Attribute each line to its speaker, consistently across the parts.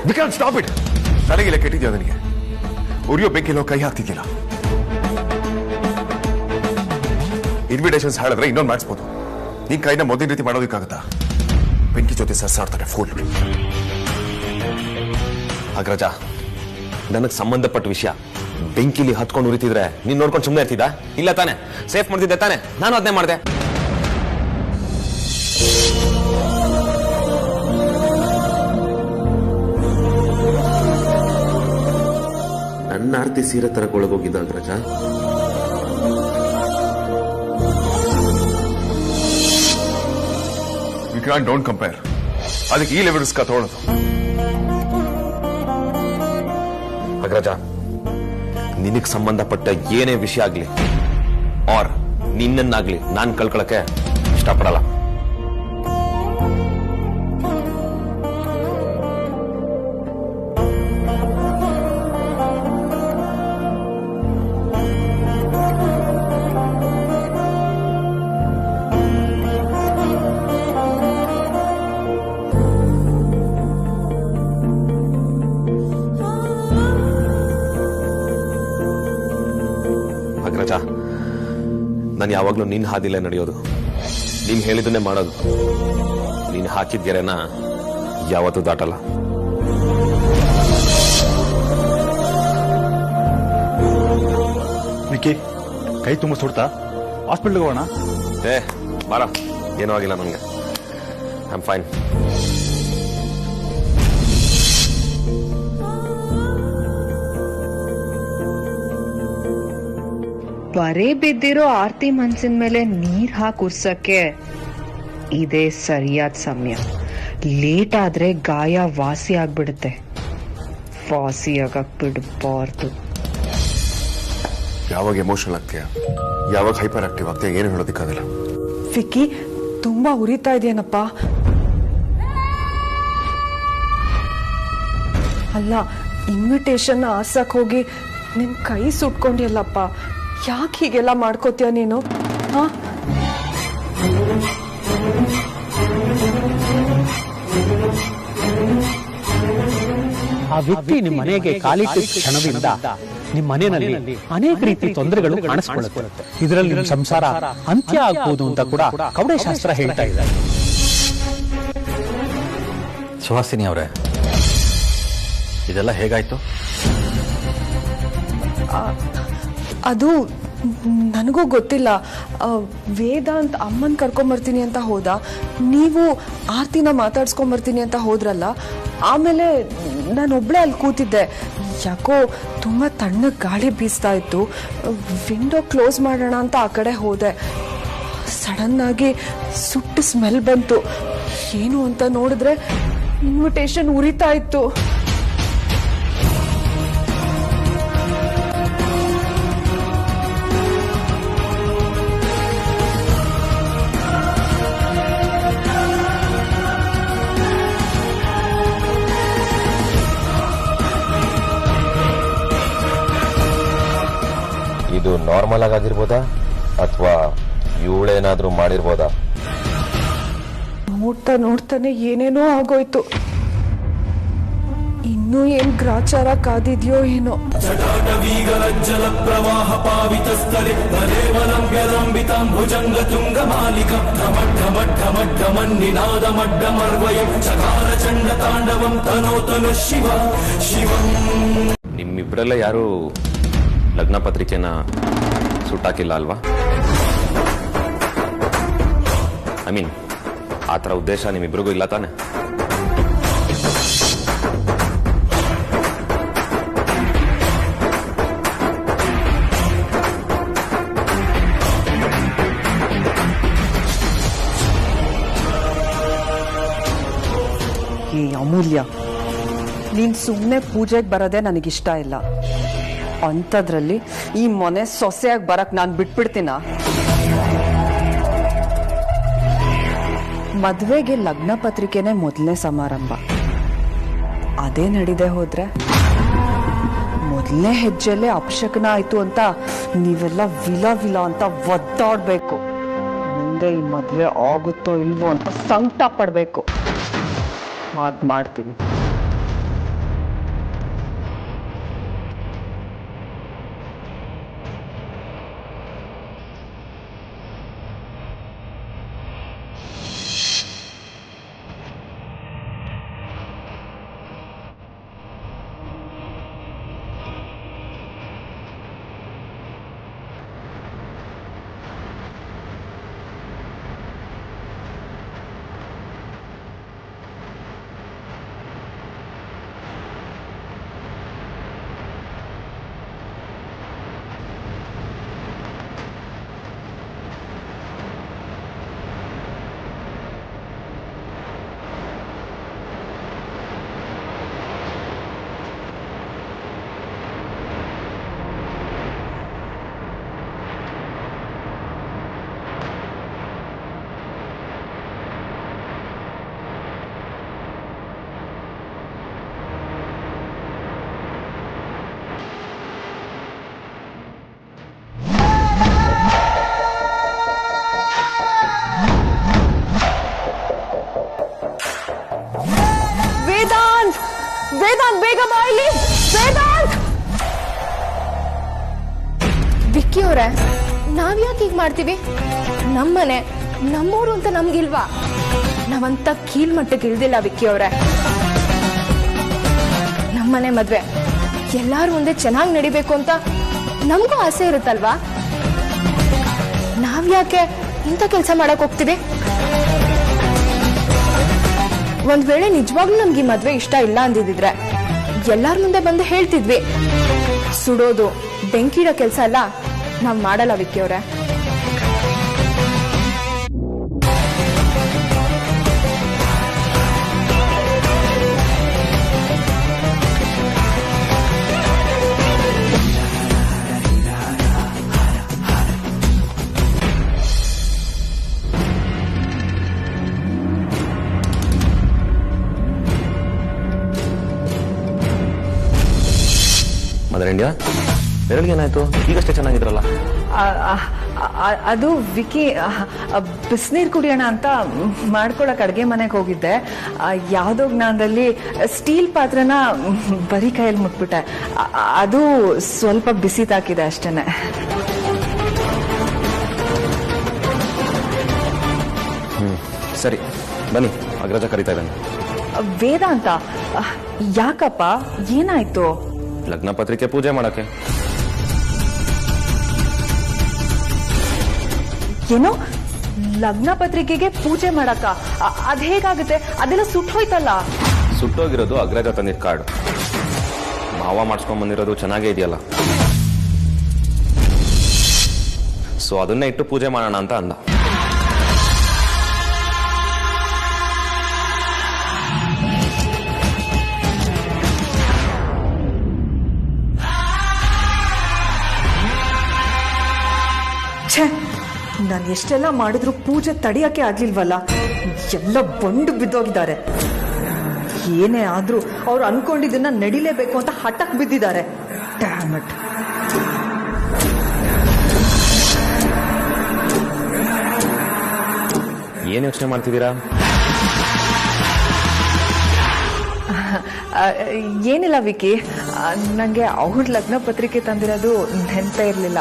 Speaker 1: Vikrant stop it. ತಲೆಗಿಲ್ಲ ಕೆಟ್ಟಿದ್ಯಾ ನನಗೆ? ಉರಿಯೋ ಬೆಂಕಿಲೋ ಕೈ ಹಾಕ್ತಿದ್ಯಲ್ಲ. ಇನ್ವಿಟೇಷನ್ಸ್ ಹೇಳಿದ್ರೆ ಇನ್ನೊಂದು ಮಾಡಿಸ್ಬೋದು. ನಿನ್ ಕೈನ ಮೊದಲಿನ ರೀತಿ ಮಾಡೋದಕ್ಕಾಗತ್ತಾ? ಬೆಂಕಿ ಜೊತೆ ಸರ್ಸಾಡ್ತಾರೆ ಫುಲ್. ಅಗ್ರಜ, ನನಗೆ ಸಂಬಂಧಪಟ್ಟ ವಿಷಯ ಬೆಂಕಿಲಿ ಹತ್ಕೊಂಡು ಉರಿತಿದ್ರೆ ನೀನ್ ನೋಡ್ಕೊಂಡು ಸುಮ್ಮನೆ ಇರ್ತಿದ್ದ? ಇಲ್ಲ ತಾನೆ? ಸೇಫ್ ಮಾಡ್ತಿದ್ದೆ ತಾನೆ? ನಾನು ಅದನ್ನೇ ಮಾಡಿದೆ. ನನ್ನ ಆರ್ತಿ ಸೀರೆ ತರಕೊಳಗೋಗಿದ್ದ ಅಗ್ರಜ. Vikrant, don't compare. ಅದಕ್ಕೆ ಈ ಲೆವೆಲ್ ರಿಸ್ಕ್ ತಗೊಳ್ಳೋದು. ಅಗ್ರಜ, ನಿನಗ್ ಸಂಬಂಧಪಟ್ಟ ಏನೇ ವಿಷಯ ಆಗ್ಲಿ ಆರ್ ನಿನ್ನನ್ನಾಗ್ಲಿ ನಾನ್ ಕಳ್ಕೊಳಕ್ಕೆ ಇಷ್ಟಪಡಲ್ಲ. ಅಗ್ರಜ, ನಾನು ಯಾವಾಗ್ಲೂ ನಿನ್ ಹಾದಿಲೇ ನಡೆಯೋದು, ನೀನ್ ಹೇಳಿದನ್ನೇ ಮಾಡೋದು. ನೀನ್ ಹಾಕಿದ ಗೆರೆನ ಯಾವತ್ತೂ ದಾಟಲ್ಲ.
Speaker 2: ವಿಕಿ, ಕೈ ತುಂಬ ಸುಡ್ತಾ? ಹಾಸ್ಪಿಟಲ್ಗೆ ಹೋಗೋಣ?
Speaker 1: ಬಾರ, ಏನೂ ಆಗಿಲ್ಲ ನನಗೆ. I am fine.
Speaker 3: ಬರೇ ಬಿದ್ದಿರೋ ಆರ್ತಿ ಮನ್ಸಿನ ಮೇಲೆ ನೀರ್ ಹಾಕಿ ಉರ್ಸಕ್ಕೆ ಇದೇ ಸರಿಯಾದ ಸಮಯ. ಲೇಟ್ ಆದ್ರೆ ಗಾಯ ವಾಸಿ ಆಗ್ಬಿಡುತ್ತೆ. ವಾಸಿ ಆಗಕ್ ಬಿಡಬಾರ್ದು.
Speaker 1: ಯಾವಾಗ ಎಮೋಷನಲ್ ಆಗ್ತೀಯ, ಯಾವಾಗ ಹೈಪರ್ ಆಕ್ಟಿವ್ ಆಗ್ತೀಯ, ಏನು ಹೇಳೋದಕ್ಕಾಗಲ್ಲ.
Speaker 4: ವಿಕ್ಕಿ, ತುಂಬಾ ಉರಿತಾ ಇದೆಯೇನಪ್ಪ? ಅಲ್ಲ, ಇನ್ವಿಟೇಷನ್ ಆರ್ಸಕ್ ಹೋಗಿ ನಿನ್ ಕೈ ಸುಟ್ಕೊಂಡಿಯಲ್ಲಪ್ಪ. ಯಾಕೆ ಹೀಗೆಲ್ಲ ಮಾಡ್ಕೋತೀಯ ನೀನು?
Speaker 5: ಆ ವ್ಯಕ್ತಿ ನಿಮ್ಮ ಮನೆಗೆ ಕಾಲಿಟ್ಟ ಕ್ಷಣದಿಂದ ನಿಮ್ಮ ಮನೆಯಲ್ಲಿ ಅನೇಕ ರೀತಿ ತೊಂದರೆಗಳು ಕಾಣಿಸ್ಕೊಳ್ಳುತ್ತೆ. ಇದರಲ್ಲಿ ನಿಮ್ಮ ಸಂಸಾರ ಅಂತ್ಯ ಆಗ್ಬೋದು ಅಂತ ಕೂಡ ಕವಡೆ ಶಾಸ್ತ್ರ ಹೇಳ್ತಾ ಇದ್ದಾರೆ.
Speaker 2: ಸುಹಾಸಿನಿ ಅವರೇ, ಇದೆಲ್ಲ ಹೇಗಾಯ್ತು?
Speaker 4: ಅದು ನನಗೂ ಗೊತ್ತಿಲ್ಲ. ವೇದಾಂತ್ ಅಮ್ಮನ್ ಕರ್ಕೊಂಬರ್ತೀನಿ ಅಂತ ಹೋದ, ನೀವು ಆರ್ತಿನ ಮಾತಾಡ್ಸ್ಕೊಂಬರ್ತೀನಿ ಅಂತ ಹೋದ್ರಲ್ಲ. ಆಮೇಲೆ ನಾನೊಬ್ಳೆ ಅಲ್ಲಿ ಕೂತಿದ್ದೆ. ಯಾಕೋ ತುಂಬ ತಣ್ಣಗೆ ಗಾಳಿ ಬೀಸ್ತಾ ಇತ್ತು. ವಿಂಡೋ ಕ್ಲೋಸ್ ಮಾಡೋಣ ಅಂತ ಆ ಕಡೆ ಹೋದೆ. ಸಡನ್ ಆಗಿ ಸುಟ್ಟು ಸ್ಮೆಲ್ ಬಂತು. ಏನು ಅಂತ ನೋಡಿದ್ರೆ ಇನ್ವಿಟೇಷನ್ ಉರಿತಾ ಇತ್ತು.
Speaker 6: ಇದು ನಾರ್ಮಲ್ ಆಗಿರ್ಬೋದಾ ಅಥವಾ ಇವಳೇನಾದ್ರೂ ಮಾಡಿರ್ಬೋದಾ?
Speaker 4: ನೋಡ್ತಾ ನೋಡ್ತಾನೆ ಏನೇನೋ ಆಗೋಯ್ತು. ಇನ್ನೂ ಏನ್ ಗ್ರಾಚಾರ ಕಾದಿದ್ಯೋ ಏನೋ.
Speaker 7: ಜಲ ಪ್ರವಾಹ ಪಾವಿತ ಸ್ಥಳೆ ಭುಜಂಗ ತುಂಗ ಮಾಲಿಕ ಮನ್ನಿನಾದ ಮಡ್ಡಮರ್ವಯಂ ಚಕಾರ ಚಂಡ ತಾಂಡವಂ ತನೋತನು ಶಿವ ಶಿವಂ.
Speaker 1: ನಿಮ್ಮಿಬ್ಬರಲ್ಲ ಯಾರು ಲಗ್ನ ಪತ್ರಿಕೆನ ಸುಟ್ಟಾಕಿಲ್ಲ ಅಲ್ವಾ? ಐ ಮೀನ್, ಆ ಥರ ಉದ್ದೇಶ ನಿಮ್ಮಿಬ್ರಿಗೂ ಇಲ್ಲ ತಾನೆ?
Speaker 4: ಈ ಅಮೂಲ್ಯ, ನೀನ್ ಸುಮ್ಮನೆ ಪೂಜೆಗೆ ಬರೋದೇ ನನಗಿಷ್ಟ ಇಲ್ಲ. ಅಂಥದ್ರಲ್ಲಿ ಈ ಮನೆ ಸೊಸೆಯಾಗಿ ಬರಕ್ ನಾನು ಬಿಟ್ಬಿಡ್ತೀನ? ಮದ್ವೆಗೆ ಲಗ್ನ ಪತ್ರಿಕೆನೇ ಮೊದಲನೇ ಸಮಾರಂಭ. ಅದೇ ನಡೀದೆ ಹೋದ್ರೆ ಮೊದಲನೇ ಹೆಜ್ಜೆಲ್ಲೇ ಅಪಶಕನ ಆಯ್ತು ಅಂತ ನೀವೆಲ್ಲ ವಿಲ ವಿಲ ಅಂತ ಒದ್ದಾಡ್ಬೇಕು. ಮುಂದೆ ಈ ಮದ್ವೆ ಆಗುತ್ತೋ ಇಲ್ವೋ ಅಂತ ಸಂಕಟ ಪಡ್ಬೇಕು. ಮಾಡ್ತೀನಿ. ವೇದಾಂತ್ ಬೇಗ ಬಾ ಇಲ್ಲಿ. ವೇದಾಂತ್!
Speaker 8: ವಿಕ್ಕಿ ಅವರೇ, ನಾವ್ಯಾಕೆ ಹೀಗ್ ಮಾಡ್ತೀವಿ? ನಮ್ಮನೆ ನಮ್ಮೂರು ಅಂತ ನಮ್ಗಿಲ್ವಾ? ನಾವಂತ ಕೀಳ್ಮಟ್ಟಕ್ಕೆ ಇಳ್ದಿಲ್ಲ ವಿಕ್ಕಿ ಅವರೇ. ನಮ್ಮನೆ ಮದ್ವೆ ಎಲ್ಲಾರು ಮುಂದೆ ಚೆನ್ನಾಗಿ ನಡಿಬೇಕು ಅಂತ ನಮಗೂ ಆಸೆ ಇರುತ್ತಲ್ವಾ? ನಾವ್ಯಾಕೆ ಇಂಥ ಕೆಲಸ ಮಾಡಕ್ ಹೋಗ್ತೀವಿ? ಒಂದ್ ವೇಳೆ ನಿಜವಾಗ್ಲೂ ನಮ್ಗೆ ಈ ಮದ್ವೆ ಇಷ್ಟ ಇಲ್ಲ ಅಂದಿದ್ರೆ ಎಲ್ಲಾರ ಮುಂದೆ ಬಂದು ಹೇಳ್ತಿದ್ವಿ. ಸುಡೋದು ಬೆಂಕಿಡೋ ಕೆಲಸ ಎಲ್ಲ ನಾವ್ ಮಾಡಲ್ಲ ವಿಕ್ಕಿ ಅವ್ರೆ.
Speaker 1: ಮದರ್ ಇಂಡಿಯಾ, ಬೆರಳಿಗೆ ಏನಾಯ್ತು? ಈಗಷ್ಟೇ ಚೆನ್ನಾಗಿದ್ರಲ್ಲ.
Speaker 3: ಅದು ವಿಕಿ ಬಿಸಿನೀರು ಕುಡಿಯೋಣ ಅಂತ ಮಾಡ್ಕೊಳಕ್ ಅಡ್ಗೆ ಮನೆಗೆ ಹೋಗಿದ್ದೆ. ಯಾವುದೋ ಜ್ಞಾನದಲ್ಲಿ ಸ್ಟೀಲ್ ಪಾತ್ರನ ಬರೀ ಕೈಯಲ್ಲಿ ಮುಟ್ಬಿಟ್ಟೆ. ಅದು ಸ್ವಲ್ಪ ಬಿಸಿ ತಾಕಿದೆ ಅಷ್ಟೇನೆ.
Speaker 1: ಸರಿ ಬನ್ನಿ, ಅಗ್ರಜ ಕರೀತಾ ಇದ್ದಾನೆ.
Speaker 3: ವೇದಾಂತ, ಯಾಕಪ್ಪ, ಏನಾಯ್ತು?
Speaker 1: ಲಗ್ನ ಪತ್ರಿಕೆ ಪೂಜೆ ಮಾಡಕ್ಕೆ.
Speaker 3: ಏನೋ ಲಗ್ನ ಪತ್ರಿಕೆಗೆ ಪೂಜೆ ಮಾಡಕ್ಕ? ಅದ್ ಹೇಗಾಗುತ್ತೆ? ಅದೆಲ್ಲ ಸುಟ್ಟೋಯ್ತಲ್ಲ.
Speaker 1: ಸುಟ್ಟೋಗಿರೋದು ಅಗ್ರಜ ತಂದಿದ್ದ ಕಾರ್ಡ್. ಮಾವ ಮಾಡಿಸ್ಕೊಂಡ್ ಬಂದಿರೋದು ಚೆನ್ನಾಗೇ ಇದೆಯಲ್ಲ, ಸೊ ಅದನ್ನೇ ಇಟ್ಟು ಪೂಜೆ ಮಾಡೋಣ ಅಂತ ಅಂದ.
Speaker 3: ನಾನು ಎಷ್ಟೆಲ್ಲ ಮಾಡಿದ್ರು ಪೂಜೆ ತಡೆಯಕ್ಕೆ ಆಗ್ಲಿಲ್ವಲ್ಲ. ಎಲ್ಲ ಬಂಡು ಬಿದ್ದೋಗಿದ್ದಾರೆ. ಏನೇ ಆದ್ರೂ ಅವ್ರು ಅನ್ಕೊಂಡಿದ್ದನ್ನ ನಡಿಲೇಬೇಕು ಅಂತ ಹಠಕ್ ಬಿದ್ದಿದ್ದಾರೆ. Dam it.
Speaker 1: ಏನ್ ಯೋಚನೆ ಮಾಡ್ತಿದ್ದೀರಾ?
Speaker 3: ಏನಿಲ್ಲ ವಿಕಿ, ನನಗೆ ಅವ್ರ ಲಗ್ನ ಪತ್ರಿಕೆ ತಂದಿರೋದು ನೆನಪೇ ಇರಲಿಲ್ಲ.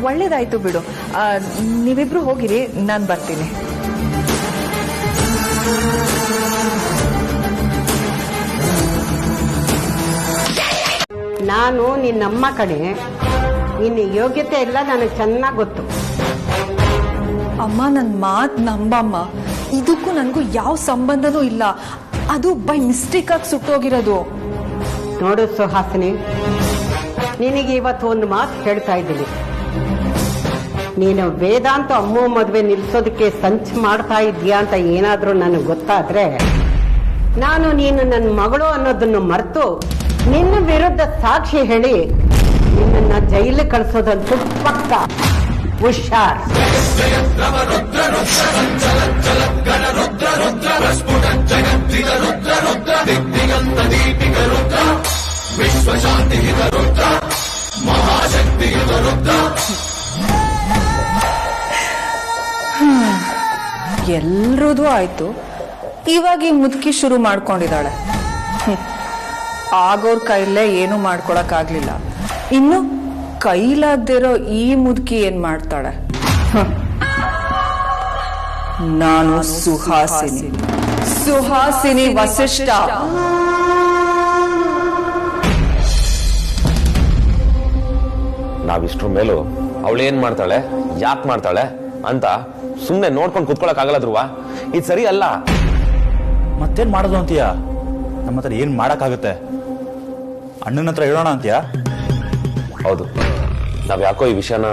Speaker 3: ಒಳ್ಳೇದಾಯ್ತು ಬಿಡು. ನೀವಿಬ್ರು ಹೋಗಿರಿ, ನಾನು ಬರ್ತೀನಿ.
Speaker 9: ನಾನು ನಿನ್ನಮ್ಮ ಕಡೆ, ನಿನ್ನ ಯೋಗ್ಯತೆ ಎಲ್ಲ ನನಗೆ ಚೆನ್ನಾಗಿ ಗೊತ್ತು.
Speaker 3: ಅಮ್ಮ, ನನ್ನ ಮಾತು ನಂಬಮ್ಮ. ಇದಕ್ಕೂ ನನಗೂ ಯಾವ ಸಂಬಂಧನೂ ಇಲ್ಲ. ಅದು ಬೈ ಮಿಸ್ಟೇಕ್ ಆಗಿ ಸುಟ್ಟೋಗಿರೋದು.
Speaker 9: ನೋಡು ಸುಹಾಸಿನಿ, ನಿನಗೆ ಇವತ್ತು ಒಂದು ಮಾತು ಹೇಳ್ತಾ ಇದ್ದೀನಿ. ನೀನು ವೇದಾಂತ ಅಮ್ಮು ಮದುವೆ ನಿಲ್ಸೋದಕ್ಕೆ ಸಂಚು ಮಾಡ್ತಾ ಇದೀಯಾ ಅಂತ ಏನಾದ್ರೂ ನನಗೆ ಗೊತ್ತಾದ್ರೆ, ನಾನು ನೀನು ನನ್ನ ಮಗಳು ಅನ್ನೋದನ್ನು ಮರೆತು ನಿನ್ನ ವಿರುದ್ಧ ಸಾಕ್ಷಿ ಹೇಳಿ ನಿನ್ನನ್ನ ಜೈಲಿಗೆ ಕಳಿಸೋದಂತೂ ಪಕ್ಕ. ಹುಷಾರ್.
Speaker 7: ವಿಶ್ವಶಾಂತಿ ರುದ್ರ ಮಹಾಶಕ್ತಿ ರುದ್ರ.
Speaker 3: ಎಲ್ರದೂ ಆಯ್ತು, ಇವಾಗ ಈ ಮುದುಕಿ ಶುರು ಮಾಡ್ಕೊಂಡಿದ್ದಾಳೆ. ಆಗೋರ್ ಕೈಲೇ ಏನು ಮಾಡ್ಕೊಳಕ್ಕಾಗ್ಲಿಲ್ಲ, ಇನ್ನು ಕೈಲಾಗ್ದಿರೋ ಈ ಮುದುಕಿ ಏನ್ ಮಾಡ್ತಾಳೆ? ನಾನು ಸುಹಾಸಿನಿ ವಸಿಷ್ಠ.
Speaker 1: ನಾವಿಷ್ಟ್ರ ಮೇಲೂ ಅವಳೇನ್ ಮಾಡ್ತಾಳೆ, ಯಾಕೆ ಮಾಡ್ತಾಳೆ ಅಂತ ಸುಮ್ನೆ ನೋಡ್ಕೊಂಡು ಕುತ್ಕೊಳಕ್ ಆಗಲ್ಲ ಧ್ರುವ. ಇದು ಸರಿ ಅಲ್ಲ.
Speaker 2: ಮತ್ತೇನ್ ಮಾಡೋದು ಅಂತೀಯ? ನಮ್ಮ ಹತ್ರ ಏನ್ ಮಾಡಕ್ಕಾಗತ್ತೆ? ಅಣ್ಣನ ಹತ್ರ ಹೇಳೋಣ ಅಂತೀಯ?
Speaker 1: ಹೌದು, ನಾವ್ ಯಾಕೋ ಈ ವಿಷಯನ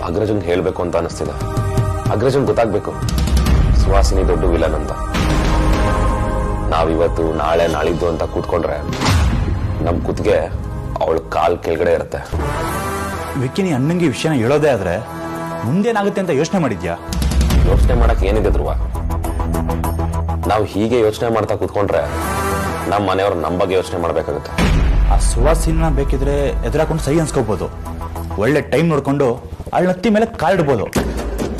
Speaker 1: ಅಗ್ರಜನ್ ಹೇಳ್ಬೇಕು ಅಂತ ಅನಿಸ್ತಿದೆ. ಅಗ್ರಜನ್ ಗೊತ್ತಾಗ್ಬೇಕು ಸುಹಾಸಿನಿ ದೊಡ್ಡ ವಿಲನ್ ಅಂತ. ನಾವಿವತ್ತು ನಾಳೆ ನಾಳಿದ್ದು ಅಂತ ಕೂತ್ಕೊಂಡ್ರೆ ನಮ್ ಕುತ್ತಿಗೆ ಅವಳ ಕಾಲ್ ಕೆಳಗಡೆ ಇರುತ್ತೆ.
Speaker 2: ವಿಕ್ಕಿ, ನೀ ಅಣ್ಣಂಗೆ ವಿಷಯನ ಹೇಳೋದೇ ಆದ್ರೆ ಮುಂದೇನಾಗುತ್ತೆ ಅಂತ ಯೋಚನೆ ಮಾಡಿದ್ಯಾ?
Speaker 1: ಯೋಚನೆ ಮಾಡಕ್ ಏನಿದೆ ಧ್ರುವ? ನಾವು ಹೀಗೆ ಯೋಚನೆ ಮಾಡ್ತಾ ಕೂತ್ಕೊಂಡ್ರೆ ನಮ್ಮ ಮನೆಯವ್ರು ನಮ್ಮ ಬಗ್ಗೆ ಯೋಚನೆ ಮಾಡ್ಬೇಕಾಗುತ್ತೆ.
Speaker 2: ಆ ಸುವಾಸಿನ ಬೇಕಿದ್ರೆ ಎದುರಾಕೊಂಡು ಸಹಿ ಅನ್ಸ್ಕೋಬಹುದು, ಒಳ್ಳೆ ಟೈಮ್ ನೋಡ್ಕೊಂಡು ಅವಳ ನತ್ತಿ ಮೇಲೆ ಕಾಲಿಡ್ಬೋದು.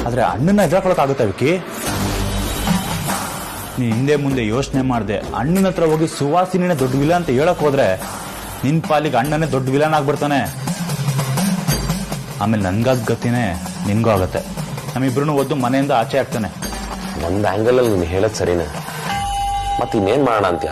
Speaker 2: ಆದ್ರೆ ಅಣ್ಣನ ಎದುರಾಕೊಳಕ್ಕಾಗುತ್ತೆ ವಿಕ್ಕಿ? ನೀ ಹಿಂದೆ ಮುಂದೆ ಯೋಚನೆ ಮಾಡದೆ ಅಣ್ಣನ ಹತ್ರ ಹೋಗಿ ಸುವಾಸಿನಿನ ದೊಡ್ಡ ವಿಲ ಅಂತ ಹೇಳಕ್ ಹೋದ್ರೆ ನಿನ್ ಪಾಲಿಗೆ ಅಣ್ಣನೇ ದೊಡ್ಡ ವಿಲನ್ ಆಗ್ಬಿಡ್ತಾನೆ. ಆಮೇಲೆ ನನ್ಗಾದ ಗತಿನೇ ನಿನ್ಗೂ ಆಗತ್ತೆ. ನಮ್ಮಿಬ್ರು ಒದ್ದು ಮನೆಯಿಂದ ಆಚೆ ಆಗ್ತಾನೆ.
Speaker 1: ಒಂದ್ ಆಂಗಲ್ ಅಲ್ಲಿ ನೀನು ಹೇಳದ್ ಸರಿನೇ, ಮತ್ ಇನ್ನೇನ್ ಮಾಡೋಣ ಅಂತ್ಯ?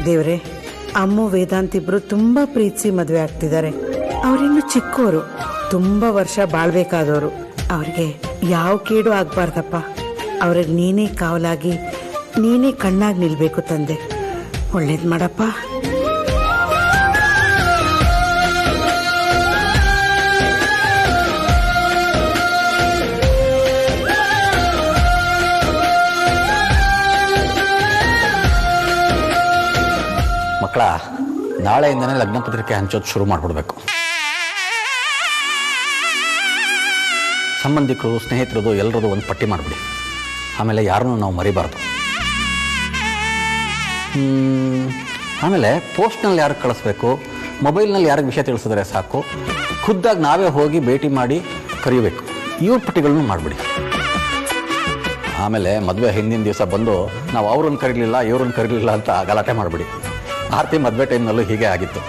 Speaker 9: ದೇವ್ರೆ, ಅಮ್ಮು ವೇದಾಂತ್ ಇಬ್ರು ತುಂಬಾ ಪ್ರೀತಿಸಿ ಮದುವೆ ಆಗ್ತಿದ್ದಾರೆ. ಅವರಿನ್ನು ಚಿಕ್ಕವರು, ತುಂಬಾ ವರ್ಷ ಬಾಳ್ಬೇಕಾದವರು. ಅವ್ರಿಗೆ ಯಾವ ಕೇಡು ಆಗ್ಬಾರ್ದಪ್ಪ. ಅವ್ರಿಗೆ ನೀನೇ ಕಾವಲಾಗಿ, ನೀನೇ ಕಣ್ಣಾಗಿ ನಿಲ್ಬೇಕು ತಂದೆ. ಒಳ್ಳೇದ್ ಮಾಡಪ್ಪ.
Speaker 2: ಮಕ್ಕಳ, ನಾಳೆಯಿಂದನೇ ಲಗ್ನ ಪತ್ರಿಕೆ ಹಂಚೋದು ಶುರು ಮಾಡ್ಬಿಡ್ಬೇಕು. ಸಂಬಂಧಿಕರು, ಸ್ನೇಹಿತರದು ಎಲ್ಲರದು ಒಂದು ಪಟ್ಟಿ ಮಾಡಿಬಿಡಿ. ಆಮೇಲೆ ಯಾರನ್ನೂ ನಾವು ಮರಿಬಾರ್ದು. ಆಮೇಲೆ ಪೋಸ್ಟ್ನಲ್ಲಿ ಯಾರಿಗೆ ಕಳಿಸ್ಬೇಕು, ಮೊಬೈಲ್ನಲ್ಲಿ ಯಾರಿಗೆ ವಿಷಯ ತಿಳಿಸಿದ್ರೆ ಸಾಕು, ಖುದ್ದಾಗಿ ನಾವೇ ಹೋಗಿ ಭೇಟಿ ಮಾಡಿ ಕರಿಬೇಕು. ಇವ್ರ ಪಟ್ಟಿಗಳನ್ನು ಮಾಡಿಬಿಡಿ. ಆಮೇಲೆ ಮದುವೆ ಹಿಂದಿನ ದಿವಸ ಬಂದು ನಾವು ಅವ್ರನ್ನ ಕರೀಲಿಲ್ಲ ಇವ್ರನ್ನ ಕರೀಲಿಲ್ಲ ಅಂತ ಗಲಾಟೆ ಮಾಡಿಬಿಡಿ. ಆರ್ತಿ ಮದುವೆ ಟೈಮ್ನಲ್ಲೂ ಹೀಗೆ ಆಗಿತ್ತು.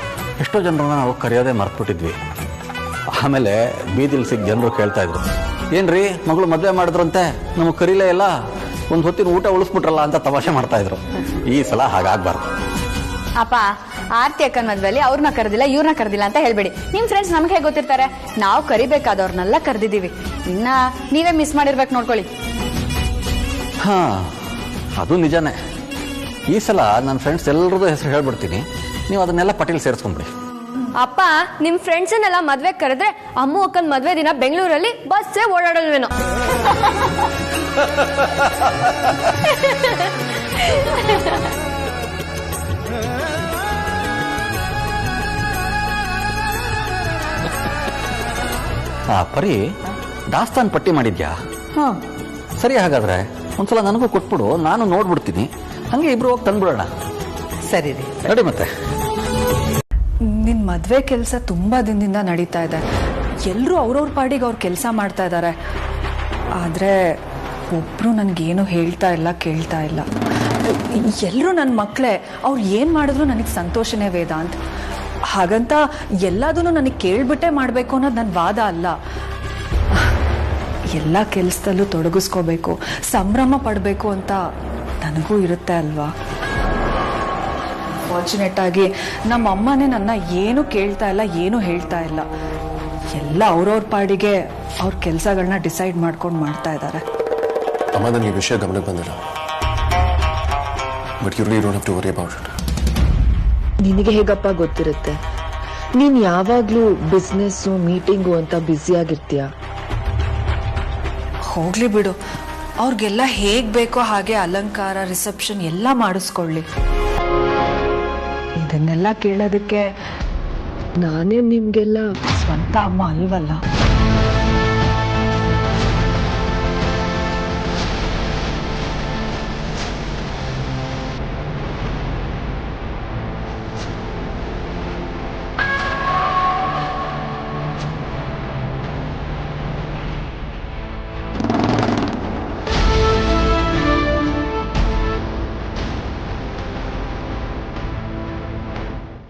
Speaker 2: ಎಷ್ಟೋ ಜನರನ್ನ ನಾವು ಕರೆಯೋದೇ ಮರ್ತ್ಬಿಟ್ಟಿದ್ವಿ. ಆಮೇಲೆ ಬೀದಿಲ್ ಸಿಕ್ಕ ಜನರು ಕೇಳ್ತಾ ಇದ್ರು, ಏನ್ರಿ ಮಗಳು ಮದುವೆ ಮಾಡಿದ್ರಂತೆ, ನಮಗೆ ಕರೀಲೇ ಇಲ್ಲ, ಒಂದು ಹೊತ್ತಿನ ಊಟ ಉಳಿಸ್ಬಿಟ್ರಲ್ಲ ಅಂತ ತಮಾಷೆ ಮಾಡ್ತಾ ಇದ್ರು. ಈ ಸಲ ಹಾಗಾಗ್ಬಾರ್ದು.
Speaker 10: ಅಪ್ಪ, ಆರ್ತಿ ಅಕ್ಕನ ಮದ್ವೆಲಿ ಅವ್ರನ್ನ ಕರೆದಿಲ್ಲ ಇವ್ರನ್ನ ಕರೆದಿಲ್ಲ ಅಂತ ಹೇಳ್ಬೇಡಿ. ನಿಮ್ ಫ್ರೆಂಡ್ಸ್ ನಮ್ಗೆ ಹೇಗೆ ಗೊತ್ತಿರ್ತಾರೆ? ನಾವು ಕರಿಬೇಕಾದವ್ರನ್ನೆಲ್ಲ ಕರೆದಿದ್ದೀವಿ. ಇನ್ನ ನೀವೇ ಮಿಸ್ ಮಾಡಿರ್ಬೇಕು, ನೋಡ್ಕೊಳ್ಳಿ.
Speaker 2: ಹಾ, ಅದು ನಿಜಾನೇ. ಈ ಸಲ ನನ್ನ ಫ್ರೆಂಡ್ಸ್ ಎಲ್ಲರದ್ದು ಹೆಸರು ಹೇಳ್ಬಿಡ್ತೀನಿ, ನೀವು ಅದನ್ನೆಲ್ಲ ಪಟೀಲ್ ಸೇರಿಸ್ಕೊಂಬಿಡಿ.
Speaker 8: ಅಪ್ಪ, ನಿಮ್ ಫ್ರೆಂಡ್ಸನ್ನೆಲ್ಲ ಮದ್ವೆ ಕರೆದ್ರೆ ಅಮ್ಮು ಅಕ್ಕನ ಮದ್ವೆ ದಿನ ಬೆಂಗಳೂರಲ್ಲಿ ಬಸ್ಸೇ ಓಡಾಡಲ್ವೇನೋ.
Speaker 2: ಪರಿ, ದಾಸ್ತಾನ್ ಪಟ್ಟಿ ಮಾಡಿದ್ಯಾ? ಸರಿ, ಹಾಗಾದ್ರೆ ಒಂದ್ಸಲ ನನಗೂ ಕೊಟ್ಬಿಡು, ನಾನು ನೋಡ್ಬಿಡ್ತೀನಿ. ಹಂಗೆ ಇಬ್ರು ಹೋಗಿ ತಂದ್ಬಿಡೋಣ.
Speaker 9: ಸರಿ ರೀ,
Speaker 2: ನೋಡಿ. ಮತ್ತೆ
Speaker 3: ನಿನ್ ಮದ್ವೆ ಕೆಲಸ ತುಂಬಾ ದಿನದಿಂದ ನಡೀತಾ ಇದೆ. ಎಲ್ಲರೂ ಅವ್ರವ್ರ ಪಾಡಿಗೆ ಅವ್ರ ಕೆಲಸ ಮಾಡ್ತಾ ಇದ್ದಾರೆ. ಆದ್ರೆ ಒಬ್ರು ನನ್ಗೇನು ಹೇಳ್ತಾ ಇಲ್ಲ, ಕೇಳ್ತಾ ಇಲ್ಲ. ಎಲ್ಲರೂ ನನ್ನ ಮಕ್ಕಳೇ, ಅವ್ರು ಏನ್ ಮಾಡಿದ್ರು ನನಗೆ ಸಂತೋಷನೇ ವೇದಾಂತ್. ಹಾಗಂತ ಎಲ್ಲದನ್ನು ನನಗೆ ಕೇಳ್ಬಿಟ್ಟೆ ಮಾಡ್ಬೇಕು ಅನ್ನೋದು ನನ್ನ ವಾದ ಅಲ್ಲ. ಎಲ್ಲ ಕೆಲಸದಲ್ಲೂ ತೊಡಗಿಸ್ಕೋಬೇಕು, ಸಂಭ್ರಮ ಪಡಬೇಕು ಅಂತ ನನಗೂ ಇರುತ್ತೆ ಅಲ್ವಾ. ಫಾರ್ಚುನೇಟ್ ಆಗಿ ನಮ್ಮ ಅಮ್ಮನೇ ನನ್ನ ಏನು ಕೇಳ್ತಾ ಇಲ್ಲ, ಏನು ಹೇಳ್ತಾ ಇಲ್ಲ. ಎಲ್ಲ ಅವ್ರವ್ರ ಪಾಡಿಗೆ ಅವ್ರ ಕೆಲಸಗಳನ್ನ ಡಿಸೈಡ್ ಮಾಡ್ಕೊಂಡು ಮಾಡ್ತಾ ಇದ್ದಾರೆ.
Speaker 11: ಅಮ್ಮ, ನನಗೆ ಈ ವಿಷಯ ಗಮನಕ್ಕೆ ಬಂದಿಲ್ಲ. But you really don't have to worry about it.
Speaker 3: ನಿನಗೆ ಹೇಗಪ್ಪ ಗೊತ್ತಿರುತ್ತೆ? ನೀನ್ ಯಾವಾಗ್ಲೂ ಬಿಸ್ನೆಸ್ಸು ಮೀಟಿಂಗು ಅಂತ ಬ್ಯುಸಿ ಆಗಿರ್ತೀಯ. ಹೋಗ್ಲಿ ಬಿಡು, ಅವ್ರಿಗೆಲ್ಲ ಹೇಗ್ ಬೇಕೋ ಹಾಗೆ ಅಲಂಕಾರ, ರಿಸೆಪ್ಷನ್ ಎಲ್ಲ ಮಾಡಿಸ್ಕೊಳ್ಳಿ. ಇದನ್ನೆಲ್ಲ ಕೇಳೋದಕ್ಕೆ ನಾನೇ ನಿಮ್ಗೆಲ್ಲ ಸ್ವಂತ ಅಮ್ಮ ಅಲ್ವಲ್ಲ.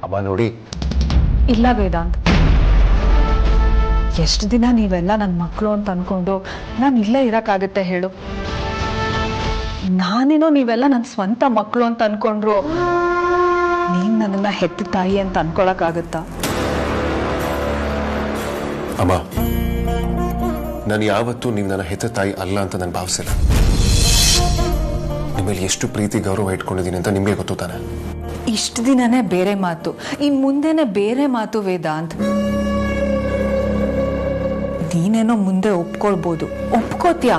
Speaker 11: ಅಮ್ಮ ನೋಡಿ,
Speaker 3: ಇಲ್ಲ ವೇದಾಂತ್, ಎಷ್ಟು ದಿನ ನೀವೆಲ್ಲ ನನ್ನ ಮಕ್ಕಳು ಅಂತ ಅನ್ಕೊಂಡು ನಾನು ಇಲ್ಲೇ ಇರಕ್ಕಾಗತ್ತೆ ಹೇಳು? ನಾನೇನೋ ನೀವೆಲ್ಲ ನನ್ನ ಸ್ವಂತ ಮಕ್ಕಳು ಅಂತ ಅನ್ಕೊಂಡ್ರು ನೀನ್ ನನ್ನನ್ನ ಹೆತ್ತ ತಾಯಿ ಅಂತ ಅನ್ಕೊಳಕ್ಕಾಗತ್ತಾ?
Speaker 11: ಅಮ್ಮ, ನಾನು ಯಾವತ್ತೂ ನೀವು ನನ್ನ ಹೆತ್ತ ತಾಯಿ ಅಲ್ಲ ಅಂತ ನಾನು ಭಾವಿಸಿಲ್ಲ. ನಿಮ್ಮಲ್ಲಿ ಎಷ್ಟು ಪ್ರೀತಿ ಗೌರವ ಇಟ್ಕೊಂಡಿದ್ದೀನಿ ಅಂತ ನಿಮಗೆ ಗೊತ್ತು ತಾನೆ.
Speaker 3: ಇಷ್ಟು ದಿನನೇ ಬೇರೆ ಮಾತು, ಇನ್ ಮುಂದೆನೆ ಬೇರೆ ಮಾತು ವೇದಾಂತ್. ನೀನೇನೋ ಮುಂದೆ ಒಪ್ಕೊಳ್ಬೋದು, ಒಪ್ಕೋತೀಯ.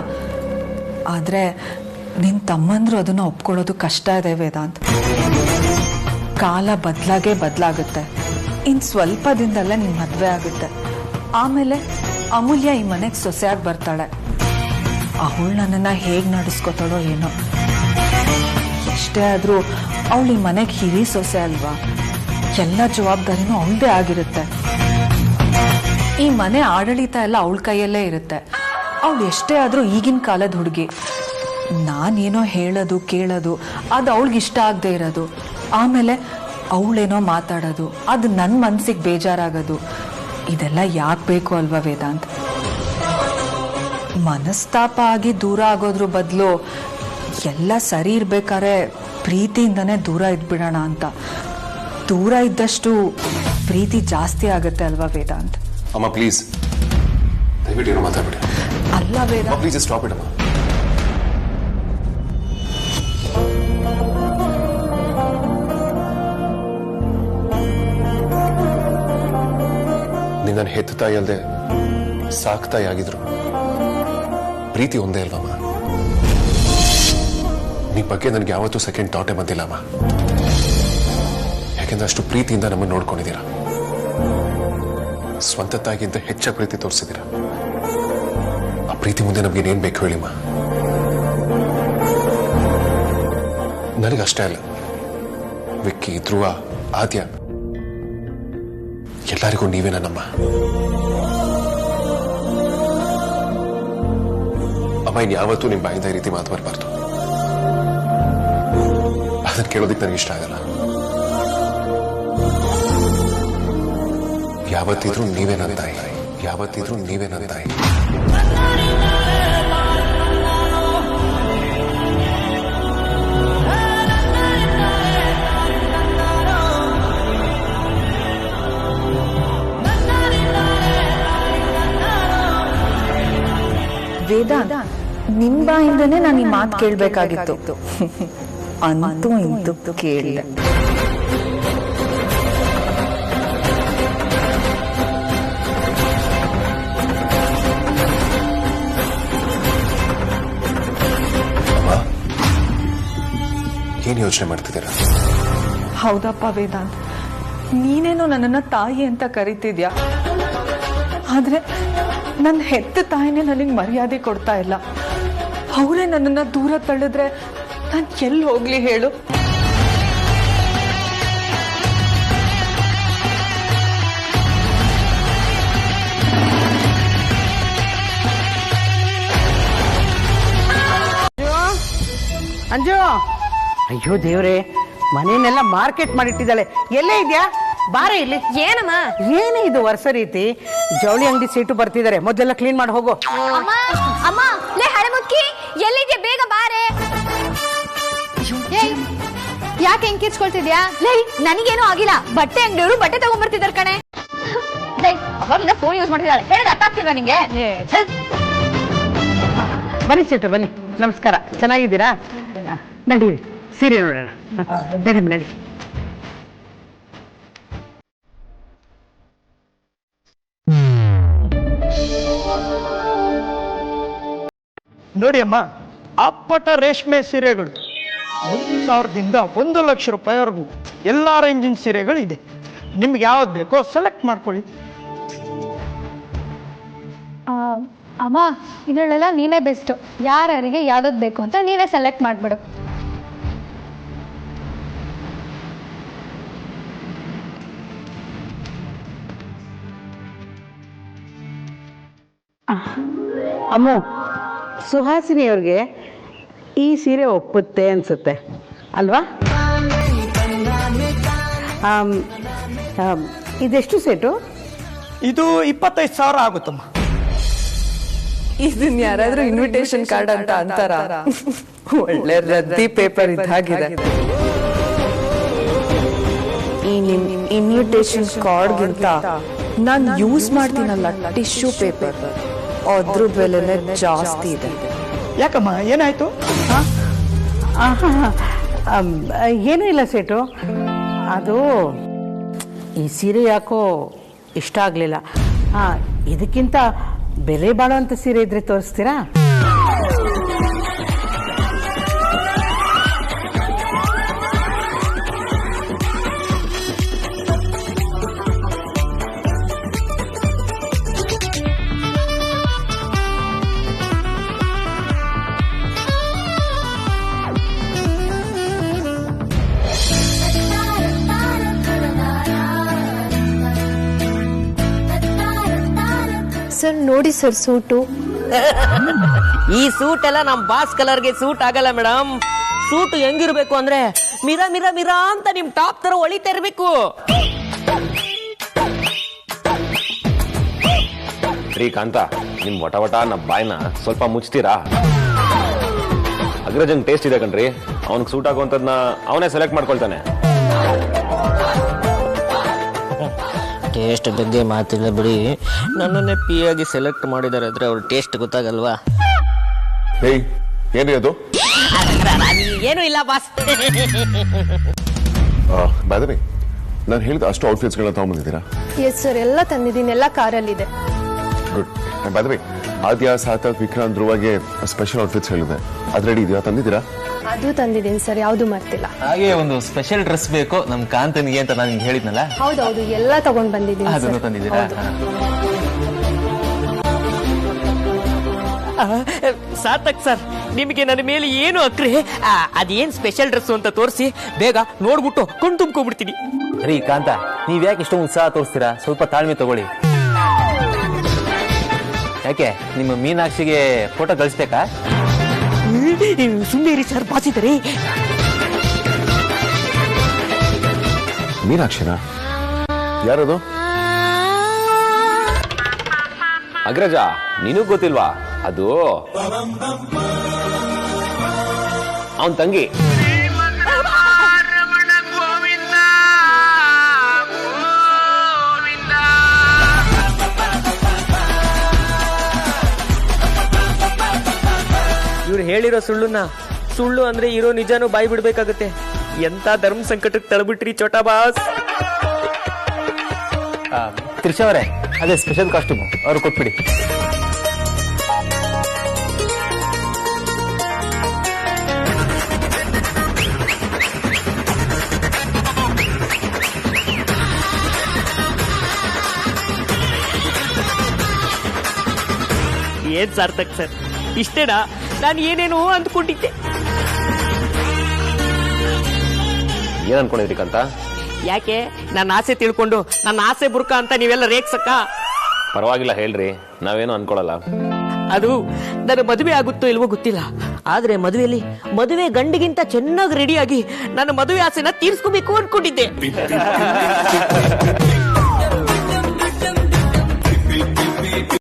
Speaker 3: ಆದ್ರೆ ನಿನ್ ತಮ್ಮಂದ್ರು ಅದನ್ನ ಒಪ್ಕೊಳ್ಳೋದು ಕಷ್ಟ ಇದೆ ವೇದಾಂತ್. ಕಾಲ ಬದಲಾಗುತ್ತೆ. ಇನ್ ಸ್ವಲ್ಪ ದಿನದಲ್ಲೇ ನಿನ್ ಮದ್ವೆ ಆಗುತ್ತೆ. ಆಮೇಲೆ ಅಮೂಲ್ಯ ಈ ಮನೆಗೆ ಸೊಸೆಯಾಗಿ ಬರ್ತಾಳೆ. ಅವಳು ನನ್ನನ್ನ ಹೇಗ್ ನಡೆಸ್ಕೊತಾಳೋ ಏನೋ. ಎಷ್ಟೇ ಆದ್ರೂ ಅವಳು ಈ ಮನೆಗೆ ಹಿರಿ ಸೊಸೆ ಅಲ್ವಾ? ಎಲ್ಲ ಜವಾಬ್ದಾರಿನೂ ಅವಳದೇ ಆಗಿರುತ್ತೆ. ಈ ಮನೆ ಆಡಳಿತ ಎಲ್ಲ ಅವಳ ಕೈಯಲ್ಲೇ ಇರುತ್ತೆ. ಅವಳು ಎಷ್ಟೇ ಆದ್ರೂ ಈಗಿನ ಕಾಲದ ಹುಡುಗಿ. ನಾನೇನೋ ಹೇಳೋದು ಕೇಳೋದು ಅದು ಅವಳಿಗೆ ಇಷ್ಟ ಆಗದೆ ಇರೋದು, ಆಮೇಲೆ ಅವಳೇನೋ ಮಾತಾಡೋದು ಅದು ನನ್ನ ಮನಸ್ಸಿಗೆ ಬೇಜಾರಾಗೋದು, ಇದೆಲ್ಲ ಯಾಕೆ ಬೇಕು ಅಲ್ವಾ ವೇದಾಂತ್? ಮನಸ್ತಾಪ ಆಗಿ ದೂರ ಆಗೋದ್ರ ಬದಲು ಎಲ್ಲ ಸರಿ ಇರ್ಬೇಕಾದ್ರೆ ಪ್ರೀತಿಯಿಂದನೇ ದೂರ ಇದ್ಬಿಡೋಣ ಅಂತ. ದೂರ ಇದ್ದಷ್ಟು ಪ್ರೀತಿ ಜಾಸ್ತಿ ಆಗುತ್ತೆ ಅಲ್ವಾ ವೇದಾಂತ್?
Speaker 11: ಅಮ್ಮ ಪ್ಲೀಸ್, ದಯವಿಟ್ಟು ಏನೋ ಮಾತಾಡ್ಬಿಡಿ.
Speaker 3: ಅಲ್ಲ ವೇದಾಂತ್,
Speaker 11: ಪ್ಲೀಸ್ ಸ್ಟಾಪ್ ಇಟ್ ಅಮ್ಮ. ನಿನ್ನ ಹೆತ್ತ ತಾಯಿ ಅಲ್ಲದೆ ಸಾಕ್ ತಾಯಿ ಆಗಿದ್ರು ಪ್ರೀತಿ ಒಂದೇ ಅಲ್ವಮ್ಮ? ನಿಮ್ಮ ಬಗ್ಗೆ ನನಗೆ ಯಾವತ್ತೂ ಸೆಕೆಂಡ್ ಥಾಟೇ ಬಂದಿಲ್ಲ ಅಮ್ಮ. ಯಾಕೆಂದ್ರೆ ಅಷ್ಟು ಪ್ರೀತಿಯಿಂದ ನಮ್ಮನ್ನು ನೋಡ್ಕೊಂಡಿದ್ದೀರಾ. ಸ್ವಂತ ತಾಯಿಗಿಂತ ಹೆಚ್ಚಾಗಿ ಪ್ರೀತಿ ತೋರಿಸಿದ್ದೀರಾ. ಆ ಪ್ರೀತಿ ಮುಂದೆ ನಮ್ಗೆ ಏನ್ ಬೇಕು ಹೇಳಿಮ್ಮ? ನನಗಷ್ಟೇ ಅಲ್ಲ, ವಿಕ್ಕಿ, ಧ್ರುವ, ಆದ್ಯ ಎಲ್ಲರಿಗೂ ನೀವೇ ನನ್ನಮ್ಮ. ಅಮ್ಮ, ಇನ್ ಯಾವತ್ತೂ ನಿಮ್ಮ ಬಾಯಿಂದ ಈ ರೀತಿ ಮಾತು ಬರಬಾರ್ದು. ಅದನ್ನ ಕೇಳೋದಕ್ಕೆ ನನಗೆ ಇಷ್ಟ ಆಗಲ್ಲ. ಯಾವತ್ತಿದ್ರೂ ನೀವೇ ನನ್ನ ತಾಯಿ, ಯಾವತ್ತಿದ್ರೂ ನೀವೇ ನನ್ನ ತಾಯಿ.
Speaker 3: ವೇದಾಂತ್, ನಿಮ್ ಬಾಯಿಂದನೇ ನಾನು ಈ ಮಾತು ಕೇಳ್ಬೇಕಾಗಿತ್ತು. ಅಂತೂ ಇಂತೂ ಕೇಳಿದೆ.
Speaker 11: ಏನ್ ಯೋಚನೆ ಮಾಡ್ತಿದ್ದೀರಾ?
Speaker 3: ಹೌದಪ್ಪ ವೇದಾಂತ್, ನೀನೇನೋ ನನ್ನನ್ನ ತಾಯಿ ಅಂತ ಕರಿತಿದ್ಯಾ. ಆದ್ರೆ ನನ್ನ ಹೆತ್ತ ತಾಯಿನೇ ನನಗೆ ಮರ್ಯಾದೆ ಕೊಡ್ತಾ ಇಲ್ಲ. ಅವರೇ ನನ್ನನ್ನ ದೂರ ತಳ್ಳಿದ್ರೆ ನಾನು ಎಲ್ಲಿ ಹೋಗ್ಲಿ ಹೇಳು?
Speaker 9: ಅಂಜು, ಅಯ್ಯೋ ದೇವ್ರೆ, ಮನೆಯನ್ನೆಲ್ಲ ಮಾರ್ಕೆಟ್ ಮಾಡಿಟ್ಟಿದ್ದಾಳೆ. ಎಲ್ಲೇ ಇದ್ಯಾ? ಬಾರ ಇಲ್ಲಿ.
Speaker 10: ಏನಮ್ಮ?
Speaker 9: ಏನೇ ಇದು ವರ್ಷ ರೀತಿ? ಜವಳಿ ಅಂಗಡಿ ಸೀಟು ಬರ್ತಿದ್ದಾರೆ, ಮೊದಲೆಲ್ಲ ಕ್ಲೀನ್ ಮಾಡಿ ಹೋಗು.
Speaker 10: ಅಮ್ಮ, ಲೇ ಹಳೆಮುಕ್ಕಿ, ಎಲ್ಲಿದ್ಯಾ? ಬೇಗ ಬಾರೆ. ಯಾಕೆ ಹೆಂಗ್ ಕಿರ್ಚ್ಕೊಳ್ತಿದ್ಯಾ? ಲೇ, ನನಗೇನು ಆಗಿಲ್ಲ. ಬಟ್ಟೆ ಅಂಗಡಿಯವರು ಬಟ್ಟೆ ತಗೊಂಡ್ಬರ್ತಿದಾರೆ ಕಣೆ. ಅವಾಗಿಂದ ಫೋನ್ ಯೂಸ್ ಮಾಡ್ತಿದ್ದಾಳೆ. ಹೇಳೋದು ಅರ್ಥ ಆಗ್ತಿಲ್ವಾ ನಿಂಗೆ?
Speaker 9: ಬನ್ನಿ ಸೀಟು, ಬನ್ನಿ. ನಮಸ್ಕಾರ. ಚೆನ್ನಾಗಿದ್ದೀರಾ? ನಡೀರಿ ಸೀರೆ ನೋಡೋಣ. ನಡಿ ನಡಿ.
Speaker 12: ನೋಡಿ ಅಮ್ಮ, ಅಪ್ಪಟ ರೇಷ್ಮೆ ಸೀರೆಗಳು 1,000ದಿಂದ 1,00,000 ರೂಪಾಯಿವರೆಗೂ ಎಲ್ಲ ರೇಂಜಿನ ಸೀರೆಗಳು ಇದೆ. ನಿಮ್ಗೆ ಯಾವ್ದು ಬೇಕೋ ಸೆಲೆಕ್ಟ್ ಮಾಡ್ಕೊಳ್ಳಿ.
Speaker 13: ಅಮ್ಮ, ಇದರಲ್ಲೆಲ್ಲ ನೀನೇ ಬೆಸ್ಟು. ಯಾರ್ಯಾರಿಗೆ ಯಾವ್ದು ಬೇಕು ಅಂತ ನೀನೇ ಸೆಲೆಕ್ಟ್ ಮಾಡಿಬಿಡು.
Speaker 9: ಅಮ್ಮ, ಸುಹಾಸಿನಿ ಅವ್ರಿಗೆ ಈ ಸೀರೆ ಒಪ್ಪುತ್ತೆ ಅನ್ಸುತ್ತೆ ಅಲ್ವಾ? ಇದೆಷ್ಟು ಸೆಟು?
Speaker 12: ಇದು 25,000 ಆಗುತ್ತಮ್ಮ.
Speaker 3: ಇದನ್ನ ಯಾರಾದ್ರೂ ಇನ್ವಿಟೇಷನ್ ಕಾರ್ಡ್ ಅಂತ ಅಂತಾರ? ಒಳ್ಳೆ ರದ್ದಿ ಪೇಪರ್ ಇದ್ದಾಗಿದೆ. ಈ ನಿಮ್ ಇನ್ವಿಟೇಷನ್ ಕಾರ್ಡ್ಗಿಂತ ನಾನ್ ಯೂಸ್ ಮಾಡ್ತೀನಲ್ಲ ಟಿಶ್ಯೂ ಪೇಪರ್, ಅದ್ರ ಬೆಲೆನೇ ಜಾಸ್ತಿ ಇದೆ.
Speaker 12: ಯಾಕಮ್ಮ, ಏನಾಯ್ತು?
Speaker 9: ಏನೂ ಇಲ್ಲ ಸೆಟು. ಅದು ಈ ಸೀರೆ ಯಾಕೋ ಇಷ್ಟ ಆಗಲಿಲ್ಲ. ಇದಕ್ಕಿಂತ ಬೆಲೆ ಬಾಳುವಂಥ ಸೀರೆ ಇದ್ರೆ ತೋರಿಸ್ತೀರಾ?
Speaker 8: ಸರ್ ನೋಡಿ ಸರ್ ಸೂಟು.
Speaker 14: ಈ ಸೂಟ್ ಎಲ್ಲ ನಮ್ ಬಾಸ್ ಕಲರ್ಗೆ ಸೂಟ್ ಆಗಲ್ಲ ಮೇಡಮ್. ಸೂಟ್ ಹೆಂಗಿರ್ಬೇಕು ಅಂದ್ರೆ ಮಿರಾ ಮಿರಾ ಮಿರಾ ಅಂತ ನಿಮ್ ಟಾಪ್ ತರ ಹೊಳಿತಾ ಇರ್ಬೇಕು.
Speaker 1: ಶ್ರೀಕಾಂತ, ನಿಮ್ ವಟ ವಟ ನಮ್ಮ ಬಾಯ್ನ ಸ್ವಲ್ಪ ಮುಚ್ತೀರಾ? ಅಗ್ರಜಂಗ್ ಟೇಸ್ಟ್ ಇದೆ ಕಣ್ರಿ. ಅವನಿಗೆ ಸೂಟ್ ಆಗುವಂತದ್ನ ಅವನೇ ಸೆಲೆಕ್ಟ್ ಮಾಡ್ಕೊಳ್ತಾನೆ.
Speaker 14: ಟೇಸ್ಟ್ ಬಗ್ಗೆ ಮಾತಿಲ್ಲ ಬಿಡಿ. ನನ್ನನ್ನೇ ಪಿ ಆಗಿ ಸೆಲೆಕ್ಟ್ ಮಾಡಿದಾರೆ ಅಂದ್ರೆ ಅವ್ರ ಟೇಸ್ಟ್ ಗೊತ್ತಾಗಲ್ವಾ?
Speaker 11: ಏನ್ರಿ ಅದು?
Speaker 14: ಏನು ಇಲ್ಲ ಬಾಸ್.
Speaker 11: ಬಾದರಿ, ನಾನು ಹೇಳಿದ ಅಷ್ಟು ಔಟ್ಫಿಟ್ಸ್ಗಳನ್ನ ತಗೊಂಡ್ಬಂದಿದ್ದೀರಾ?
Speaker 8: ಎಸ್ ಸರ್, ಎಲ್ಲ ತಂದಿದ್ದೀನಿ. ಎಲ್ಲ ಕಾರಲ್ಲಿದೆ.
Speaker 11: ಗುಡ್. ಬಾದರಿ, ಆದ್ಯ, ಸಾರ್ಥಕ್, ವಿಕ್ರಾಂತ್, ಧ್ರುವಗೆ ಸ್ಪೆಷಲ್ ಔಟ್ಫಿಟ್ಸ್ ಹೇಳಿದೆ. ಅದು ರೆಡಿ ಇದೆಯಾ? ತಂದಿದ್ದೀರಾ?
Speaker 8: ಅದು ತಂದಿದ್ದೀನಿ ಸರ್, ಯಾವುದು ಮರ್ತಿಲ್ಲ.
Speaker 1: ಹಾಗೆ ಒಂದು ಸ್ಪೆಷಲ್ ಡ್ರೆಸ್ ಬೇಕು ನಮ್ ಕಾಂತನಿಗೆ ಅಂತ ನಾನು ನಿಮ್ಗೆ ಹೇಳಿದ್ನಲ್ಲ.
Speaker 8: ಹೌದೌದು, ಎಲ್ಲ ತಗೊಂಡ್ ಬಂದಿದ್ದೀನಿ.
Speaker 1: ಅದನ್ನು ತಂದಿದ್ದೀರಾ?
Speaker 14: ಸಾರ್ಥಕ್ ಸರ್, ನಿಮಗೆ ನನ್ನ ಮೇಲೆ ಏನು ಅಕ್ರೆ? ಅದೇನ್ ಸ್ಪೆಷಲ್ ಡ್ರೆಸ್ ಅಂತ ತೋರಿಸಿ ಬೇಗ ನೋಡ್ಬಿಟ್ಟು ಕೊಂಡು ತುಂಬ್ಕೊಂಡ್ಬಿಡ್ತೀನಿ.
Speaker 1: ರೀ ಕಾಂತ, ನೀವ್ ಯಾಕೆ ಇಷ್ಟೊಂದು ಉತ್ಸಾಹ ತೋರಿಸ್ತೀರಾ? ಸ್ವಲ್ಪ ತಾಳ್ಮೆ ತಗೊಳ್ಳಿ. ಯಾಕೆ ನಿಮ್ಮ ಮೀನಾಕ್ಷಿಗೆ ಫೋಟೋ ಕಳಿಸ್ಬೇಕಾ?
Speaker 14: ಸುಮ್ಮನೆ ಸರ್, ಬಾಸಿದ್ರಿ.
Speaker 11: ಮೀನಾಕ್ಷಿನಾ? ಯಾರದು?
Speaker 1: ಅಗ್ರಜ, ನೀನು ಗೊತ್ತಿಲ್ವಾ? ಅದು ಅವನ್ ತಂಗಿ.
Speaker 14: ಇವ್ರು ಹೇಳಿರೋ ಸುಳ್ಳು ಅಂದ್ರೆ ಇರೋ ನಿಜಾನು ಬಾಯಿ ಬಿಡ್ಬೇಕಾಗುತ್ತೆ. ಎಂತ ಧರ್ಮ ಸಂಕಟಕ್ಕೆ ತಳ್ಬಿಟ್ರಿ ಚೋಟಾ ಬಾಸ್.
Speaker 1: ತ್ರಿಷಾ ಅವರೇ, ಅದೇ ಸ್ಪೆಷಲ್ ಕಾಸ್ಟ್ಯೂಮ್ ಅವ್ರು ಕೊಟ್ಬಿಡಿ.
Speaker 14: ಏನ್ ಸಾರ್ಥಕ್ ಸರ್, ಇಷ್ಟೇನಾ? ನಾನು ಏನೇನೋ ಅಂದ್ಕೊಂಡಿದ್ದೆ.
Speaker 1: ಏನ್ ಅನ್ಕೊಂಡಿದ್ರಿ ಕಾಂತ?
Speaker 14: ಯಾಕೆ ನನ್ನ ಆಸೆ ತಿಳ್ಕೊಂಡು ನನ್ನ ಆಸೆ ಬುರ್ಕ ಅಂತ ನೀವೆಲ್ಲ ರೇಗ್ಸಕ್ಕ?
Speaker 1: ಪರವಾಗಿಲ್ಲ ಹೇಳ್ರಿ, ನಾವೇನು ಅನ್ಕೊಳಲ್ಲ.
Speaker 14: ಅದು ನನ್ನ ಮದುವೆ ಆಗುತ್ತೋ ಇಲ್ವೋ ಗೊತ್ತಿಲ್ಲ, ಆದ್ರೆ ಮದುವೆ ಗಂಡಿಗಿಂತ ಚೆನ್ನಾಗಿ ರೆಡಿಯಾಗಿ ನನ್ನ ಮದುವೆ ಆಸೆನ ತೀರ್ಸ್ಕೋಬೇಕು ಅನ್ಕೊಂಡಿದ್ದೆ.